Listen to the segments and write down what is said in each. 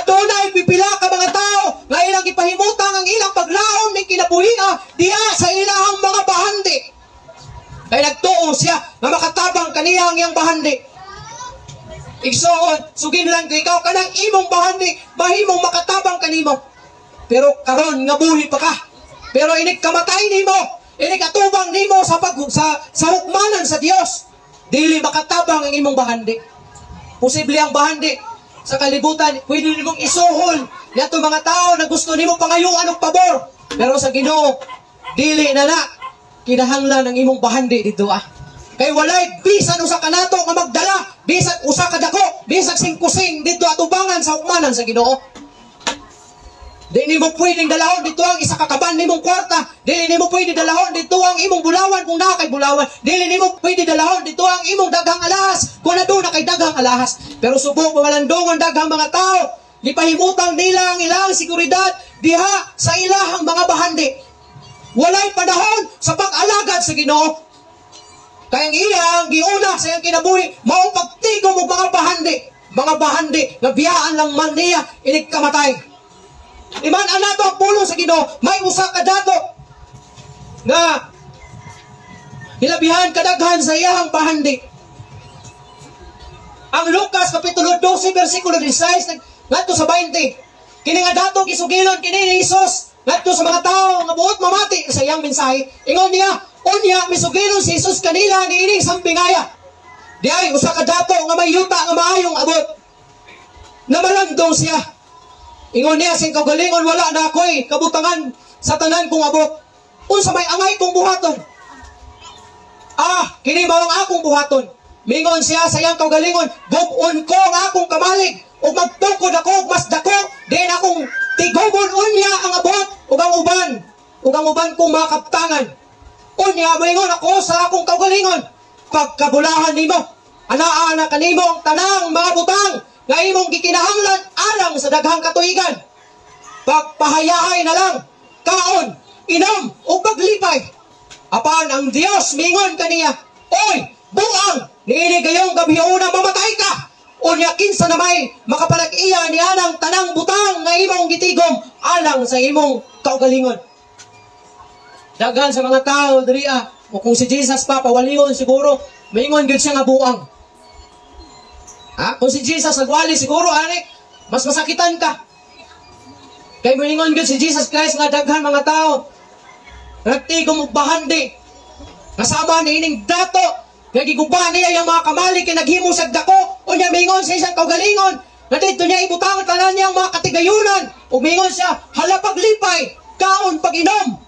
Adunay pipila ka mga tao nga ilang ipahimutang ang ilang paglaom ni kinabuhi diha sa ilahang mga bahandi. Kay nagtuo siya nga makatabang kaniya ang iyang bahandi. Igsoon, sugin lang ikaw kanang imong bahandi, mahimong makatabang kanimo. Pero karon nga buhi pa ka. Pero inig kamatay nimo, inig atubang nimo sa hukmanan sa Dios. Dili makatabang ang imong bahandi. Posible ang bahandi sa kalibutan, pwede nimong isuhol yato mga tao na gusto nimo pangayuan og pabor. Pero sa Ginoo, dili na kinahanglan ang imong bahandi dito Kay walay bisan usa ka nato nga magdala, bisan usa ka dako, bisan singkusing dito atubangan sa hukmanan sa Ginoo. Di nimo pwedeng dalahon dito ang isa ka kaban nimong kwarta. Dili nimo pwedeng dalahon dito ang imong bulawan kung naa kay bulawan. Dili nimo pwedeng dalahon dito ang imong daghang alahas kung na kay daghang alahas. Pero subok malandongon daghang mga tao, gipahimutang nila ang ilang seguridad diha sa ilahang mga bahandi. Walay panahon sa pag-alagad sa Ginoo. Kaya ang iyang giuna sa iyang kinabuhi mao pagtigom og mga bahandi nga biyaan lang man niya inig kamatay. Iman anato ang pulong sa Ginoo, may usa ka dato nga hilabihan kadaghan sa iyang bahandi. Ang Lucas kapitulo 12 bersikulo 16 ngadto sa 20. Kini nga dato gisugilon kini ni Hesus ngadto sa mga tawo nga buot mamati sa iyang mensahe. Ingon niya, unya misugilon si Hesus kanila niining sampingaya. Diay usa ka dato nga may yuta nga maayong abot. Namalandong siya. Ingon niya sing kaugalingon wala na ako'y kabutangan sa tanan kong abot. Unsa may angay kong buhaton. Kini mao ang akong buhaton. Mingon siya sa iyang kaugalingon, bug-on ko ang akong kamalig ug magtukod ako mas dako din akong tigobon unya ang abot ug ang uban kong makaptangan. Unya mingon ako sa akong kaugalingon, pagkabulahan nimo, anaa kanimo ang tanang mga butang nga imong gikinahanglan alang sa daghang katuigan. Pagpahayahay na lang, kaon, inom, o paglipay. Apan ang Dios mingon kaniya, oy, buang, niini gayong gabiuna mamatay ka. Unya kinsa na may makapalag-iya niya ng tanang butang nga imong gitigom alang sa imong kaugalingon. Daghan sa mga tao diri o kung si Jesus pa pawalingon siguro, mingon gyud siya nga buang. Kung si Jesus nagwali, siguro, mas masakitan ka. Kaya malingon yun si Jesus Christ nga daghan mga tao. Nagtigom og bahandi. Kasama ni ining dato. Nagiguba niya yung mga kamali kay naghimo sa dako. O niya mingon sa isang kaugalingon. Na dito niya ibutang tanan niya ang mga katigayunan. O mingon siya, hala paglipay, kaon pag-inom.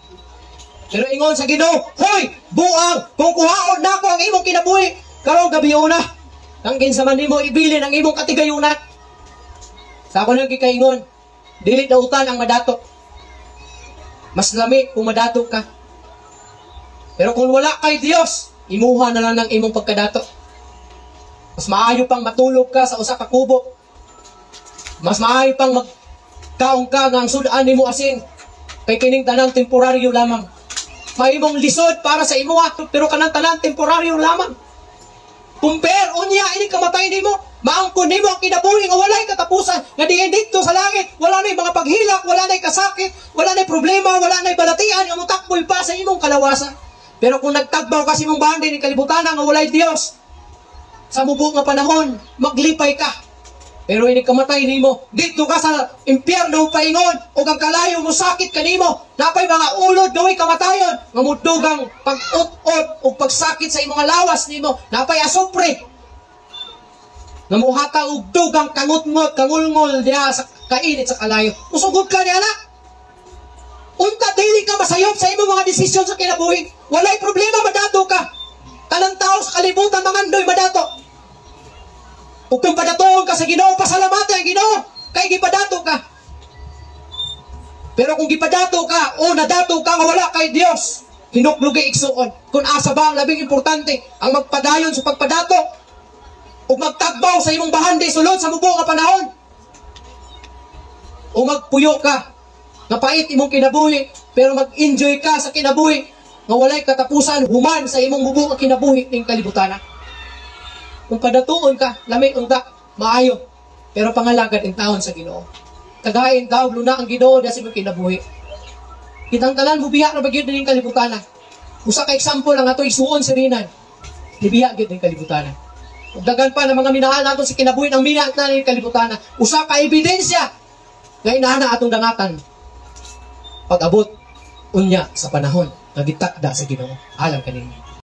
Pero ingon sa Ginoo, hoy, buang, kung kuhaon na ako ang imong kinabuhi, karong gabi una. Ang kinsa man nimo ibilin ang imong katigayunan. Sa ako nang gikaingon, dili dautan ang madato. Mas lami kung madato ka. Pero kung wala kay Dios, imuha na lang ng imong pagkadato. Mas maayo pang matulog ka sa usa ka kubo. Mas maayo pang magkaon ka nga ang sudan nimo asin. Kay kining tanan temporaryo lamang. Mahimong lisod para sa imo pero kanang tanan temporaryo lamang. Compare, unya, ini kamatay nimo, maangkon nimo ang kinabuhi nga walay katapusan, nga diin dito sa langit, wala na'y mga paghilak, wala na'y kasakit, wala na'y problema, wala na'y balatian, nga mutakboy pa sa imong kalawasan. Pero kung nagtagbaw ka sa imong bahandi ni kalibutan nga walay Dios, sa mubo nga panahon, maglipay ka. Pero ini kamatay nimo, dito ka sa impyerno paingon, o ang kalayo mo sakit kanimo, napay mga ulod gaway kamatayon, nga mudugang pag-ut-ut o pagsakit sa imong lawas nimo, napay asupre. Nga muhata og dugang kangut-ngot, kangulngol diha sa kainit sa kalayo. Usugod ka niya na. Unta dili ka masayop sa imong mga desisyon sa kinabuhi. Walay problema madato ka. Kanang tao sa kalibutan mangandoy madato. Ug kung padatoon ka sa Ginoo, pasalamatan ang Ginoo kay gipadato ka. Pero kung gipadato ka o nadato ka nga wala kay Dios, hinuklugi igsuon. Kung asa ba ang labing importante ang magpadayon sa pagpadato o magtagbaw sa imong bahandi sulod sa mubo nga panahon. O magpuyo ka, napait imong kinabuhi, pero mag-enjoy ka sa kinabuhi nga walay katapusan human sa imong mubo nga kinabuhi ning kalibutan. Kung padatuon ka, lamig unta, maayo, pero pangalagad ang taon sa Ginoo. kagain daw luna ang Ginoo da sa imong kinabuhi. Kitang tanan mo biya ra bagyod ning kalibutan. Usa ka example ang ato isuon sa rinan. Nibiya gyud ning kalibutan. Ug daghan pa ng mga minahal naton sa kinabuhi ng mina na ning kalibutan. Usa ka ebidensya nga inana atong dangatan. Pag-abot unya sa panahon nga gitakda sa Ginoo alang kanimo.